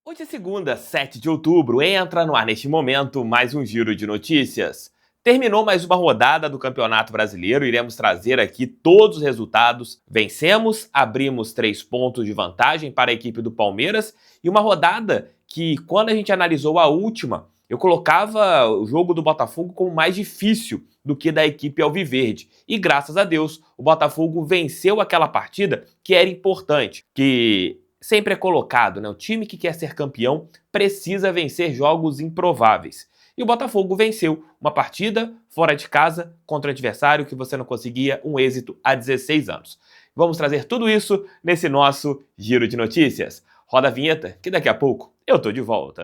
Hoje é segunda, 7 de outubro, entra no ar neste momento mais um giro de notícias. Terminou mais uma rodada do Campeonato Brasileiro, iremos trazer aqui todos os resultados. Vencemos, abrimos 3 pontos de vantagem para a equipe do Palmeiras e uma rodada que, quando a gente analisou a última, eu colocava o jogo do Botafogo como mais difícil do que da equipe alviverde. E graças a Deus, o Botafogo venceu aquela partida que era importante, que sempre é colocado, né? O time que quer ser campeão precisa vencer jogos improváveis. E o Botafogo venceu uma partida fora de casa contra o adversário que você não conseguia um êxito há 16 anos. Vamos trazer tudo isso nesse nosso giro de notícias. Roda a vinheta que daqui a pouco eu tô de volta.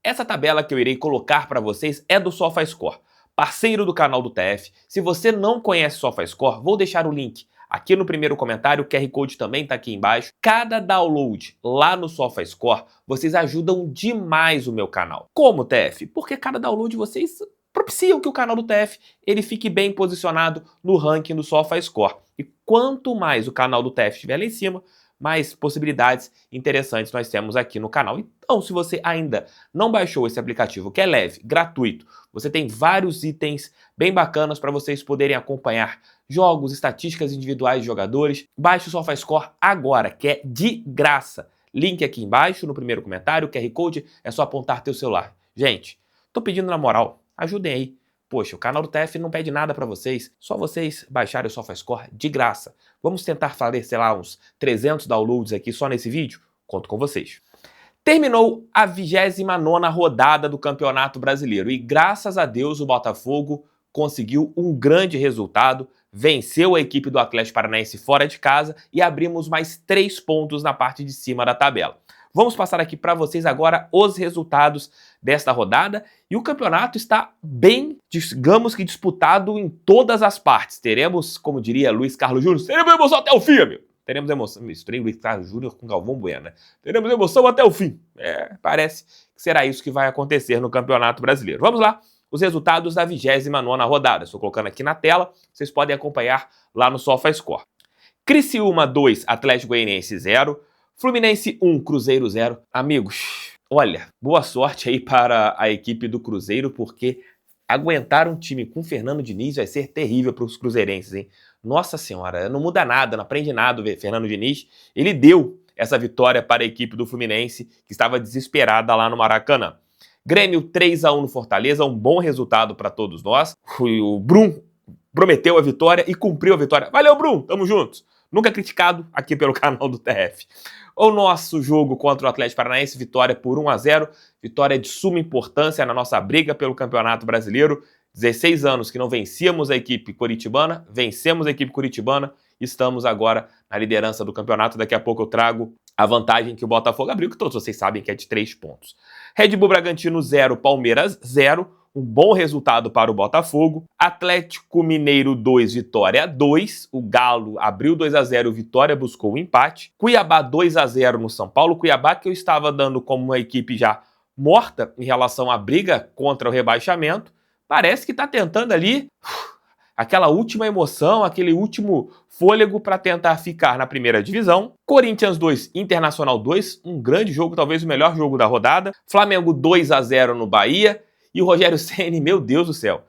Essa tabela que eu irei colocar para vocês é do SofaScore, parceiro do canal do TF. Se você não conhece o SofaScore, vou deixar o link aqui no primeiro comentário, o QR Code também está aqui embaixo. Cada download lá no SofaScore, vocês ajudam demais o meu canal. Como, TF? Porque cada download vocês propiciam que o canal do TF ele fique bem posicionado no ranking do SofaScore. E quanto mais o canal do TF estiver lá em cima, mais possibilidades interessantes nós temos aqui no canal. Então, se você ainda não baixou esse aplicativo, que é leve, gratuito, você tem vários itens bem bacanas para vocês poderem acompanhar jogos, estatísticas individuais de jogadores. Baixe o SofaScore agora, que é de graça. Link aqui embaixo, no primeiro comentário, o QR Code, é só apontar teu celular. Gente, tô pedindo na moral, ajudem aí. Poxa, o canal do TF não pede nada para vocês, só vocês baixarem o SofaScore de graça. Vamos tentar fazer, sei lá, uns 300 downloads aqui só nesse vídeo? Conto com vocês. Terminou a 29ª rodada do Campeonato Brasileiro e graças a Deus o Botafogo conseguiu um grande resultado, venceu a equipe do Atlético Paranaense fora de casa e abrimos mais 3 pontos na parte de cima da tabela. Vamos passar aqui para vocês agora os resultados desta rodada e o campeonato está bem, digamos que disputado em todas as partes. Teremos, como diria Luiz Carlos Júnior, teremos emoção até o fim, amigo. Teremos emoção, misturei Luiz Carlos Júnior com Galvão Bueno, né? Teremos emoção até o fim. Parece que será isso que vai acontecer no Campeonato Brasileiro. Vamos lá, os resultados da 29ª rodada. Estou colocando aqui na tela, vocês podem acompanhar lá no SofaScore. Criciúma 2, Atlético Goianiense 0. Fluminense 1, Cruzeiro 0. Amigos, olha, boa sorte aí para a equipe do Cruzeiro, porque aguentar um time com Fernando Diniz vai ser terrível para os cruzeirenses, hein? Nossa senhora, não muda nada, não aprende nada o Fernando Diniz. Ele deu essa vitória para a equipe do Fluminense, que estava desesperada lá no Maracanã. Grêmio 3-1 no Fortaleza, um bom resultado para todos nós. O Brum prometeu a vitória e cumpriu a vitória. Valeu, Brum, tamo juntos. Nunca criticado aqui pelo canal do TF. O nosso jogo contra o Atlético Paranaense, vitória por 1-0, vitória de suma importância na nossa briga pelo Campeonato Brasileiro. 16 anos que não vencíamos a equipe coritibana, vencemos a equipe coritibana, estamos agora na liderança do campeonato. Daqui a pouco eu trago a vantagem que o Botafogo abriu, que todos vocês sabem que é de 3 pontos. Red Bull Bragantino 0, Palmeiras 0. Um bom resultado para o Botafogo. Atlético Mineiro 2, Vitória 2. O Galo abriu 2-0, o Vitória buscou o empate. Cuiabá 2-0 no São Paulo. Cuiabá que eu estava dando como uma equipe já morta em relação à briga contra o rebaixamento. Parece que está tentando ali aquela última emoção, aquele último fôlego para tentar ficar na primeira divisão. Corinthians 2, Internacional 2. Um grande jogo, talvez o melhor jogo da rodada. Flamengo 2-0 no Bahia. E o Rogério Ceni, meu Deus do céu,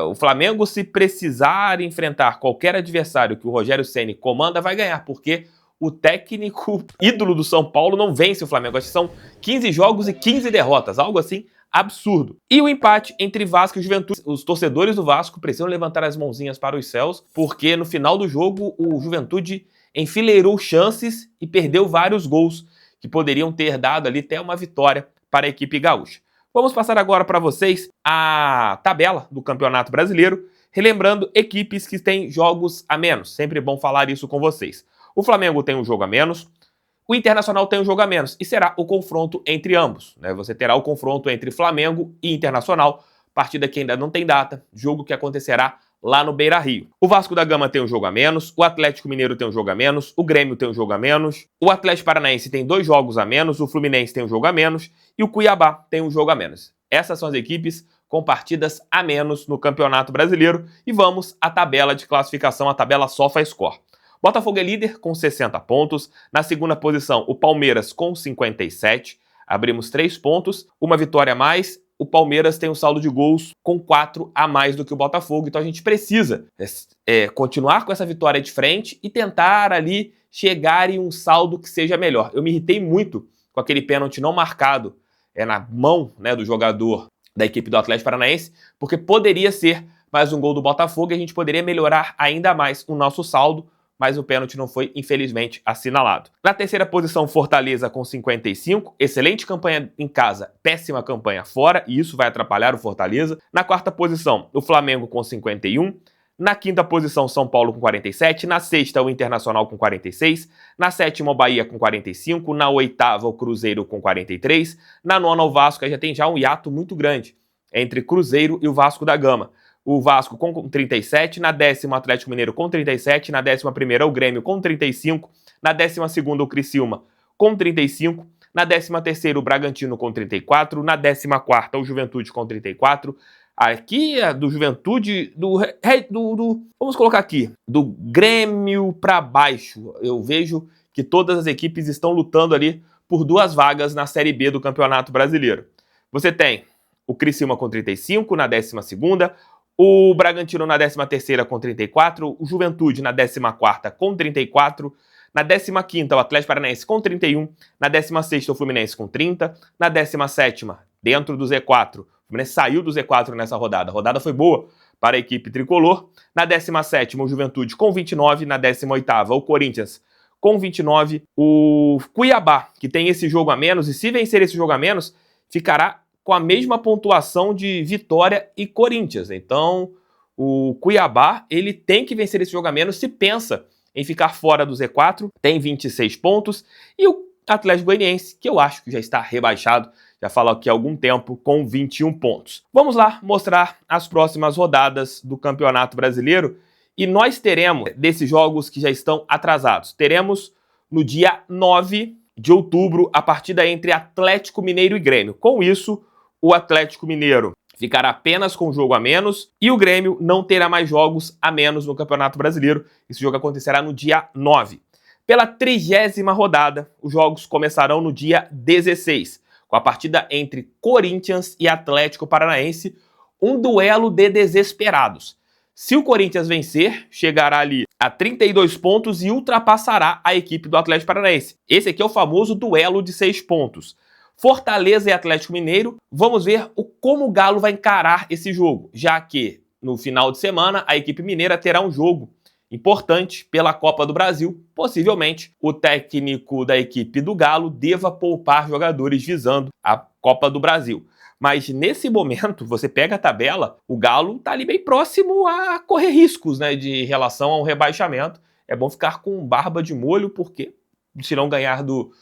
o Flamengo, se precisar enfrentar qualquer adversário que o Rogério Ceni comanda, vai ganhar, porque o técnico ídolo do São Paulo não vence o Flamengo. Acho que são 15 jogos e 15 derrotas, algo assim absurdo. E o empate entre Vasco e Juventude. Os torcedores do Vasco precisam levantar as mãozinhas para os céus, porque no final do jogo o Juventude enfileirou chances e perdeu vários gols que poderiam ter dado ali até uma vitória para a equipe gaúcha. Vamos passar agora para vocês a tabela do Campeonato Brasileiro, relembrando equipes que têm jogos a menos. Sempre bom falar isso com vocês. O Flamengo tem um jogo a menos, o Internacional tem um jogo a menos, e será o confronto entre ambos, né? Você terá o confronto entre Flamengo e Internacional, partida que ainda não tem data, jogo que acontecerá lá no Beira-Rio. O Vasco da Gama tem um jogo a menos, o Atlético Mineiro tem um jogo a menos, o Grêmio tem um jogo a menos, o Atlético Paranaense tem 2 jogos a menos, o Fluminense tem um jogo a menos e o Cuiabá tem um jogo a menos. Essas são as equipes com partidas a menos no Campeonato Brasileiro. E vamos à tabela de classificação, a tabela SofaScore. Botafogo é líder com 60 pontos. Na segunda posição, o Palmeiras com 57. Abrimos 3 pontos, uma vitória a mais. O Palmeiras tem um saldo de gols com 4 a mais do que o Botafogo. Então a gente precisa continuar com essa vitória de frente e tentar ali chegar em um saldo que seja melhor. Eu me irritei muito com aquele pênalti não marcado na mão, né, do jogador da equipe do Atlético Paranaense, porque poderia ser mais um gol do Botafogo e a gente poderia melhorar ainda mais o nosso saldo, mas o pênalti não foi, infelizmente, assinalado. Na terceira posição, Fortaleza com 55, excelente campanha em casa, péssima campanha fora, e isso vai atrapalhar o Fortaleza. Na quarta posição, o Flamengo com 51, na quinta posição, São Paulo com 47, na sexta, o Internacional com 46, na sétima, o Bahia com 45, na oitava, o Cruzeiro com 43, na nona, o Vasco, aí já tem um hiato muito grande entre Cruzeiro e o Vasco da Gama. O Vasco com 37, na décima o Atlético Mineiro com 37, na 11ª o Grêmio com 35, na 12ª o Criciúma com 35, na 13ª o Bragantino com 34, na 14ª o Juventude com 34. Aqui é do Juventude, vamos colocar aqui, do Grêmio para baixo. Eu vejo que todas as equipes estão lutando ali por 2 vagas na Série B do Campeonato Brasileiro. Você tem o Criciúma com 35, na 12ª, o Bragantino na 13ª com 34, o Juventude na 14ª com 34, na 15ª o Atlético Paranaense com 31, na 16ª o Fluminense com 30, na 17ª, dentro do Z4, o Fluminense saiu do Z4 nessa rodada, a rodada foi boa para a equipe tricolor, na 17ª o Juventude com 29, na 18ª o Corinthians com 29, o Cuiabá, que tem esse jogo a menos, e se vencer esse jogo a menos, ficará com a mesma pontuação de Vitória e Corinthians. Então, o Cuiabá, ele tem que vencer esse jogo a menos se pensa em ficar fora do Z4, tem 26 pontos, e o Atlético Goianiense, que eu acho que já está rebaixado, já falo aqui há algum tempo, com 21 pontos. Vamos lá mostrar as próximas rodadas do Campeonato Brasileiro, e nós teremos, desses jogos que já estão atrasados, teremos no dia 9 de outubro a partida entre Atlético Mineiro e Grêmio. Com isso, o Atlético Mineiro ficará apenas com um jogo a menos e o Grêmio não terá mais jogos a menos no Campeonato Brasileiro. Esse jogo acontecerá no dia 9. Pela 30ª rodada, os jogos começarão no dia 16, com a partida entre Corinthians e Atlético Paranaense, um duelo de desesperados. Se o Corinthians vencer, chegará ali a 32 pontos e ultrapassará a equipe do Atlético Paranaense. Esse aqui é o famoso duelo de 6 pontos. Fortaleza e Atlético Mineiro, vamos ver como o Galo vai encarar esse jogo, já que no final de semana a equipe mineira terá um jogo importante pela Copa do Brasil. Possivelmente o técnico da equipe do Galo deva poupar jogadores visando a Copa do Brasil. Mas nesse momento, você pega a tabela, o Galo está ali bem próximo a correr riscos, né, de relação ao rebaixamento. É bom ficar com barba de molho, porque se não ganhar do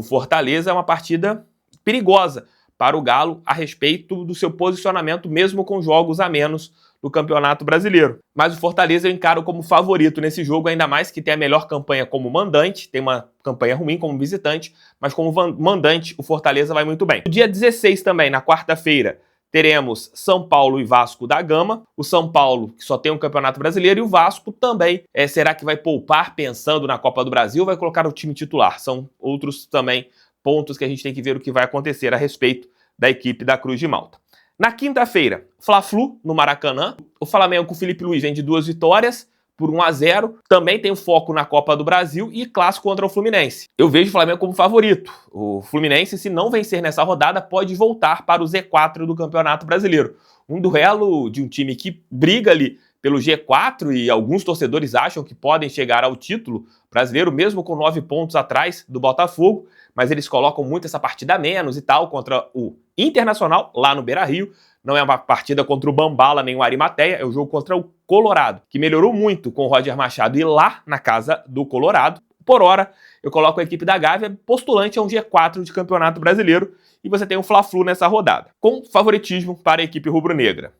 Fortaleza é uma partida perigosa para o Galo a respeito do seu posicionamento, mesmo com jogos a menos no Campeonato Brasileiro. Mas o Fortaleza eu encaro como favorito nesse jogo, ainda mais que tem a melhor campanha como mandante, tem uma campanha ruim como visitante, mas como mandante o Fortaleza vai muito bem. No dia 16 também, na quarta-feira, teremos São Paulo e Vasco da Gama. O São Paulo, que só tem um Campeonato Brasileiro, e o Vasco também. Será que vai poupar pensando na Copa do Brasil ou vai colocar o time titular? São outros também pontos que a gente tem que ver o que vai acontecer a respeito da equipe da Cruz de Malta. Na quinta-feira, Fla-Flu no Maracanã. O Flamengo com o Felipe Luiz vem de 2 vitórias por 1-0. Também tem foco na Copa do Brasil e clássico contra o Fluminense. Eu vejo o Flamengo como favorito. O Fluminense, se não vencer nessa rodada, pode voltar para o Z4 do Campeonato Brasileiro. Um duelo de um time que briga ali pelo G4 e alguns torcedores acham que podem chegar ao título brasileiro, mesmo com 9 pontos atrás do Botafogo, mas eles colocam muito essa partida a menos e tal contra o Internacional, lá no Beira-Rio. Não é uma partida contra o Bambala nem o Arimateia, é o jogo contra o Colorado, que melhorou muito com o Roger Machado e lá na casa do Colorado. Por hora, eu coloco a equipe da Gávea postulante a um G4 de Campeonato Brasileiro e você tem um Fla-Flu nessa rodada, com favoritismo para a equipe rubro-negra.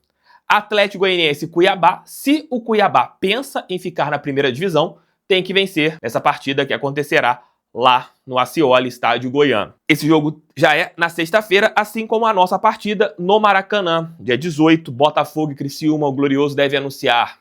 Atlético Goianiense e Cuiabá. Se o Cuiabá pensa em ficar na primeira divisão, tem que vencer nessa partida que acontecerá lá no Accioli, estádio goiano. Esse jogo já é na sexta-feira, assim como a nossa partida no Maracanã, dia 18, Botafogo e Criciúma. O Glorioso deve anunciar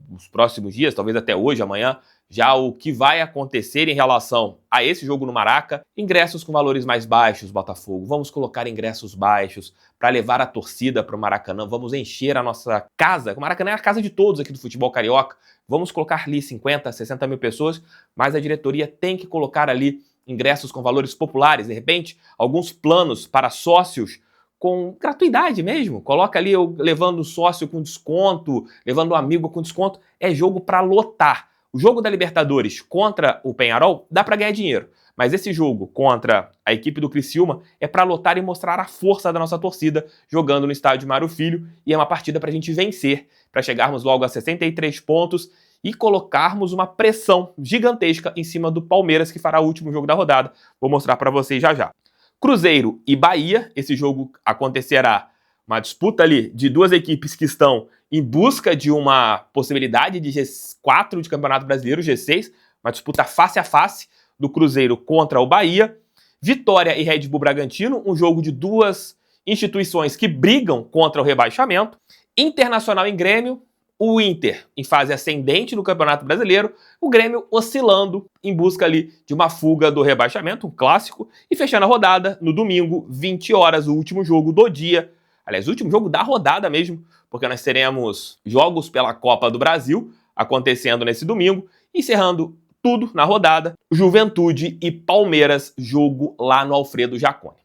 nos próximos dias, talvez até hoje, amanhã, já o que vai acontecer em relação a esse jogo no Maraca. Ingressos com valores mais baixos, Botafogo. Vamos colocar ingressos baixos para levar a torcida para o Maracanã. Vamos encher a nossa casa. O Maracanã é a casa de todos aqui do futebol carioca. Vamos colocar ali 50, 60 mil pessoas, mas a diretoria tem que colocar ali ingressos com valores populares. De repente, alguns planos para sócios com gratuidade mesmo. Coloca ali eu levando sócio com desconto, levando um amigo com desconto. É jogo para lotar. O jogo da Libertadores contra o Peñarol dá para ganhar dinheiro, mas esse jogo contra a equipe do Criciúma é para lotar e mostrar a força da nossa torcida jogando no estádio Mário Filho, e é uma partida para a gente vencer, para chegarmos logo a 63 pontos e colocarmos uma pressão gigantesca em cima do Palmeiras, que fará o último jogo da rodada. Vou mostrar para vocês já já. Cruzeiro e Bahia, esse jogo acontecerá uma disputa ali de duas equipes que estão em busca de uma possibilidade de G4 de Campeonato Brasileiro, G6, uma disputa face a face do Cruzeiro contra o Bahia. Vitória e Red Bull Bragantino, um jogo de duas instituições que brigam contra o rebaixamento. Internacional e Grêmio, o Inter em fase ascendente no Campeonato Brasileiro, o Grêmio oscilando em busca ali de uma fuga do rebaixamento, um clássico, e fechando a rodada no domingo, 20 horas, o último jogo do dia. Aliás, o último jogo da rodada mesmo, porque nós teremos jogos pela Copa do Brasil acontecendo nesse domingo, encerrando tudo na rodada, Juventude e Palmeiras, jogo lá no Alfredo Jaconi.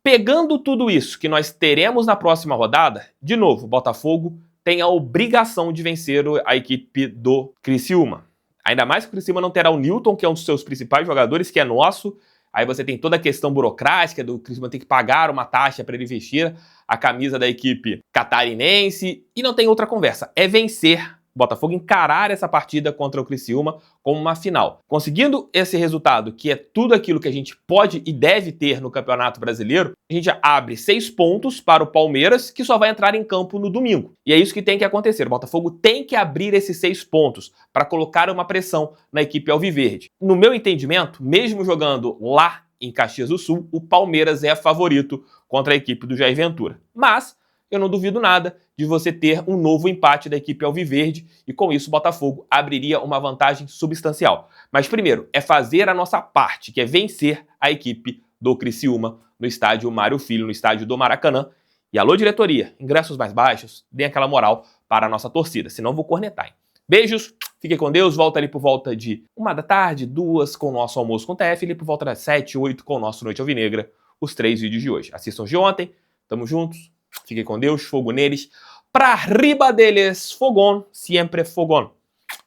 Pegando tudo isso que nós teremos na próxima rodada, de novo, Botafogo tem a obrigação de vencer a equipe do Criciúma. Ainda mais que o Criciúma não terá o Newton, que é um dos seus principais jogadores, que é nosso. Aí você tem toda a questão burocrática do Criciúma ter que pagar uma taxa para ele vestir a camisa da equipe catarinense. E não tem outra conversa. É vencer o Botafogo, encarar essa partida contra o Criciúma como uma final. Conseguindo esse resultado, que é tudo aquilo que a gente pode e deve ter no Campeonato Brasileiro, a gente abre 6 pontos para o Palmeiras, que só vai entrar em campo no domingo. E é isso que tem que acontecer. O Botafogo tem que abrir esses 6 pontos para colocar uma pressão na equipe alviverde. No meu entendimento, mesmo jogando lá em Caxias do Sul, o Palmeiras é favorito contra a equipe do Jair Ventura. Mas eu não duvido nada de você ter um novo empate da equipe alviverde e com isso o Botafogo abriria uma vantagem substancial. Mas primeiro é fazer a nossa parte, que é vencer a equipe do Criciúma no estádio Mário Filho, no estádio do Maracanã. E alô diretoria, ingressos mais baixos, deem aquela moral para a nossa torcida, senão vou cornetar, hein? Beijos, fiquem com Deus, volta ali por volta de 1 da tarde, 2 com o nosso almoço com o TF, ali por volta das 7, 8 com o nosso Noite Alvinegra, os 3 vídeos de hoje. Assistam os de ontem, tamo juntos. Fiquem com Deus, fogo neles. Pra riba deles, fogão, sempre fogão.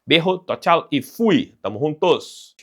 Berro, tchau, tchau e fui. Tamo juntos.